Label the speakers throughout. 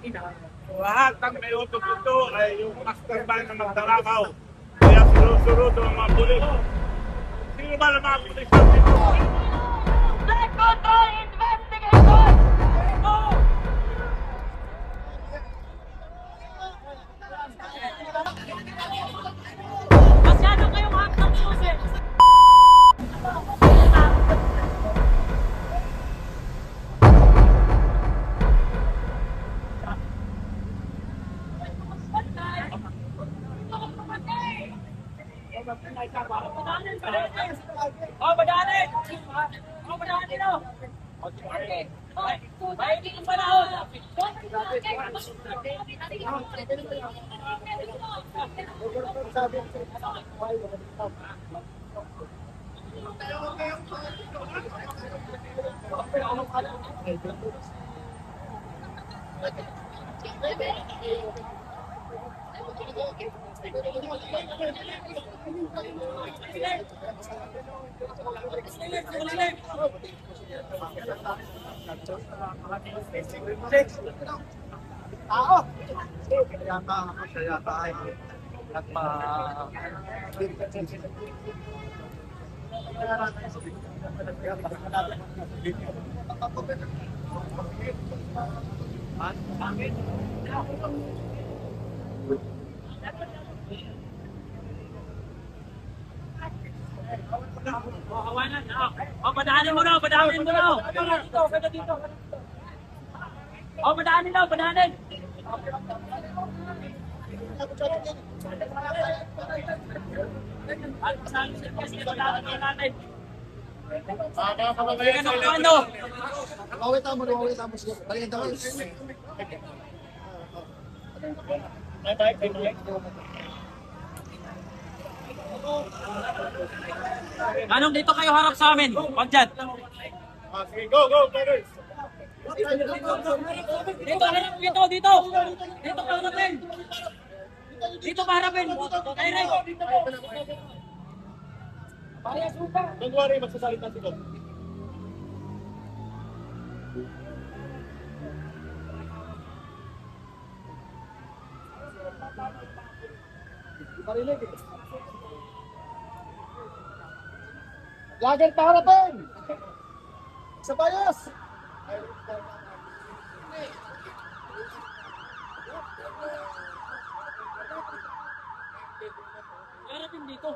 Speaker 1: Lahat ng may utos ito ay yung mastermind na magdarakaw. Kaya sunod-sunod ang mga pulis. Sino ba ang mga pulis dito?
Speaker 2: Second investigation! Masyado kayong hakang susi! Oh, badanin! Oh, badanin o! Okay. Mahilig ang panahon!
Speaker 3: Tao! Siya yata ay nagpa...
Speaker 2: Kawanan! Oh, badanin mo na! Badanin mo na! Dito! Pwede dito! Oh, badanin na! Badanin! Ano?
Speaker 3: Nakawit mo, nakawit mo siya. Balikin daw.
Speaker 2: Anong dito kayo harap sa amin? Wag dyan.
Speaker 1: Sige, go, go, brothers!
Speaker 2: Dito, harap dito, dito. Dito ka harapin. Dito ka harapin. Direct.
Speaker 1: Don't worry, magsasalita si Dom.
Speaker 3: Lager pa harapin! Sa bayas!
Speaker 2: Harapin dito.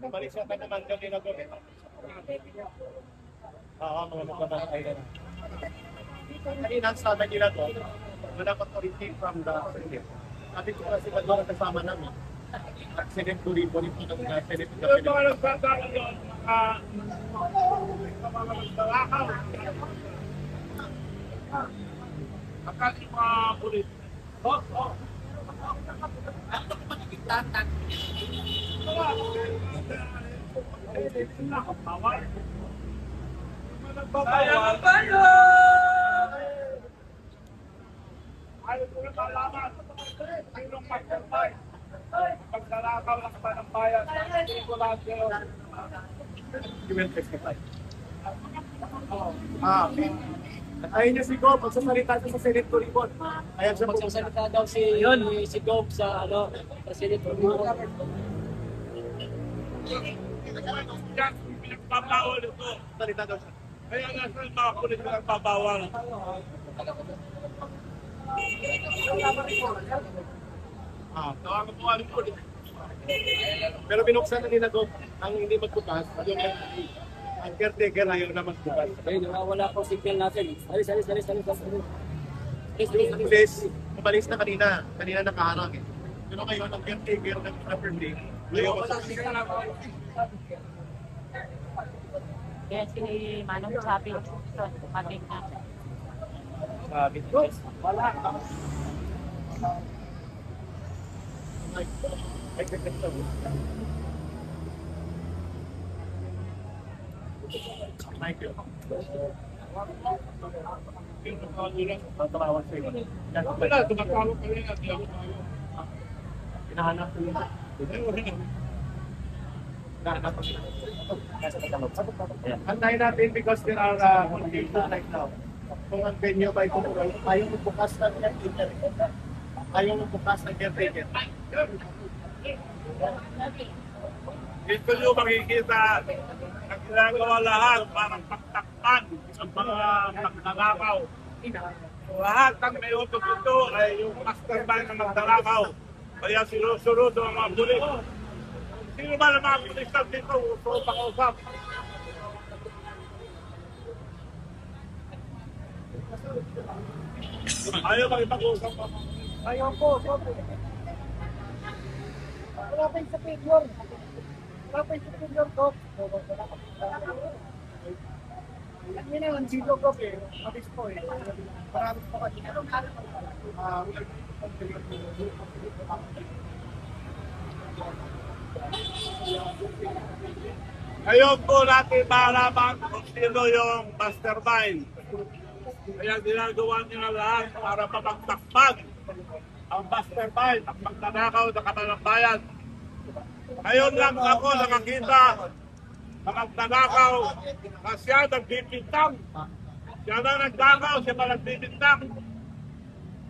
Speaker 1: Balik siya ka naman kami na Dom. Oo, mga magbabatay ka na. Kanina ang sabi nila to, wala authority from the Senate. Sabi ko kasi ba doon kasama namin. At Senate to report ito ng Senate. Yung mga nagsasabi doon, mga magdarakaw. Akala yung mga pulis.
Speaker 2: Kaya kayo!
Speaker 1: Ayaw ko na malaman. Sinong magkakay? Pagdarakaw ng panambayan. Hindi ko lahat yun. You will testify. Ayun niya si Gob, magsasalita siya sa Senate to report. Ayan siya
Speaker 4: Magsasalita daw si Gob sa sa Senate Report.
Speaker 1: Yan, pinagbabawal ito. Salita daw siya. Kaya nga sa mga kulit na nagbabawal. Tawagan po ang kulit. Pero binuksan na nila Gob ang hindi magbukas. Yung ang caretaker ayaw na magbukas.
Speaker 4: Ay, nawawala po signal natin. Alis.
Speaker 1: Yung pulis, umalis na kanina. Kanina nakaharang eh. Pero ngayon, ang caretaker ng property, ayaw magbukas.
Speaker 5: Kaya si Manong sabi, maging na.
Speaker 1: Sabi ko, wala. Thank you. Tumatawag sa iyo. Wala, tumatawag ka rin at hindi ako tayo. Hinahanap ko yun. Antayin natin because there are conditions right now. Kung ang venue ba ito, ayaw mo bukas ng caretaker. Ayaw mo bukas ng caretaker.
Speaker 6: Dito nyo makikita ang ginagawa lahat para pagtakpan sa mga magdalakaw. Lahat ng may utos ito ay yung mastermind ng magdalakaw. Kaya sinusunod ang mga pulis. Sino ba ng mga pulis na dito gusto pang-usap? Ayaw makipag-usap pa.
Speaker 3: Ayaw po. Wala pa yung superior. Wala pa yung superior ko. Yan na yung zero ko eh. Mabis po eh. Marami pa kasi.
Speaker 6: Ngayon po natin malaman kung sino yung mastermind. Kaya ginagawa nila lahat para mapagtakpan ang mastermind, ang magtanakaw ng kanilang bayan. Ngayon lang ako nakakita ng magtanakaw na siya nagbibintang. Siya na nagdakaw, siya na nagbibintang.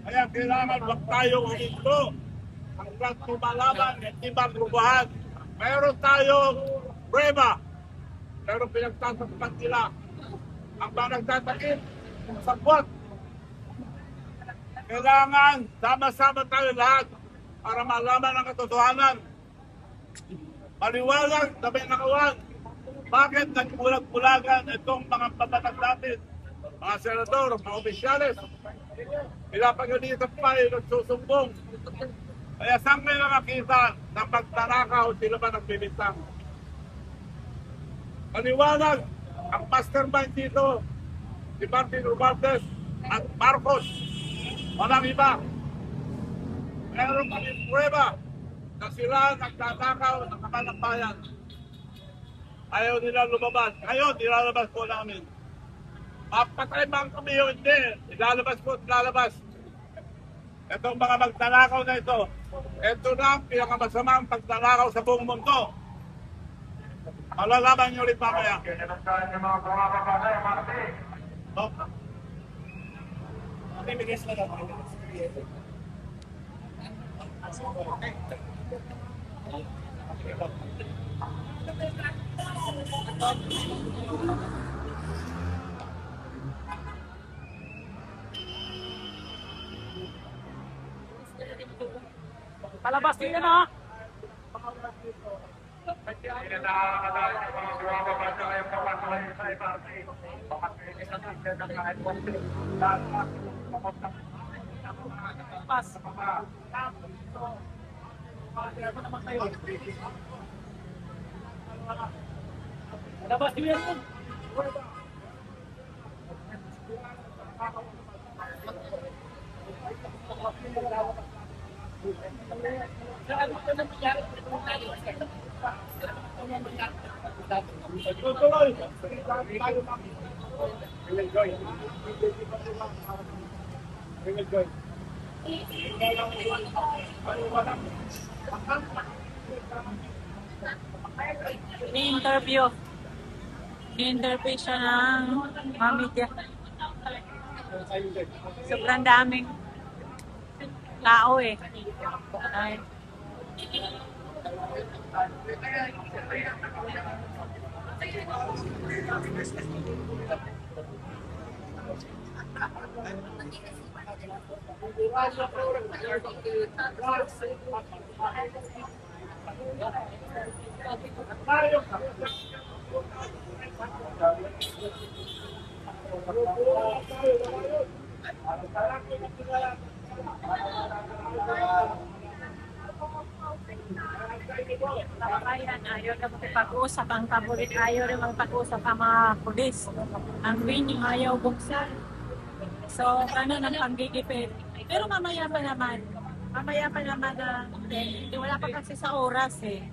Speaker 6: Kaya kailangan wag tayong huminto. Hanggang tumalaman, hindi magrubahan. Meron tayong prueba. Pero pinagtatakpan nila ang mga nagtatakip sa buwan. Kailangan sama-sama tayo lahat para malaman ang katotohanan. Maliwalag na may nakawan. Bakit nagbulag-bulagan itong mga patatag natin? Mga senador, mga opisyales. Pinapagalitan pa yung nagsusumbong. Kaya saan may nakakita na pagtanakaw sila ba nagbibintang? Maliwanag ang mastermind dito, si Martin Romualdez at Marcos. Walang iba. Meron kami prueba na sila nagtatakaw ng kanilang bayan. Ayaw nila lumabas. Ngayon, ilalabas po namin. Mapatay man kami o hindi, ilalabas po, ilalabas. Itong mga magtanakaw na ito, ito na ang pinakamasamang pagtanakaw sa buong mundo. Malalaman nyo rin mamaya. Oh.
Speaker 2: Palabas din yan ha. Pas. Palabas din yan.
Speaker 6: Tutuloy.
Speaker 1: We will join. We will join.
Speaker 5: Ni-interview siya ng mga media. Sobrang daming tao eh. Ay. Kababayan, ayaw na makipag-usap ang kabulit, ayaw na makipag-usap ang mga pulis. Ang winning ayaw buksan. So, ano ng panggigipit. Pero mamaya pa naman na wala pa kasi sa oras eh.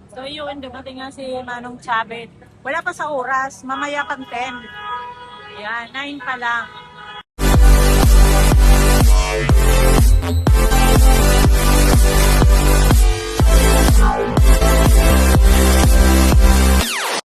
Speaker 5: So yun, dumating nga si Manong Chavez. Wala pa sa oras, mamaya pang 10. Yan, 9 pa lang.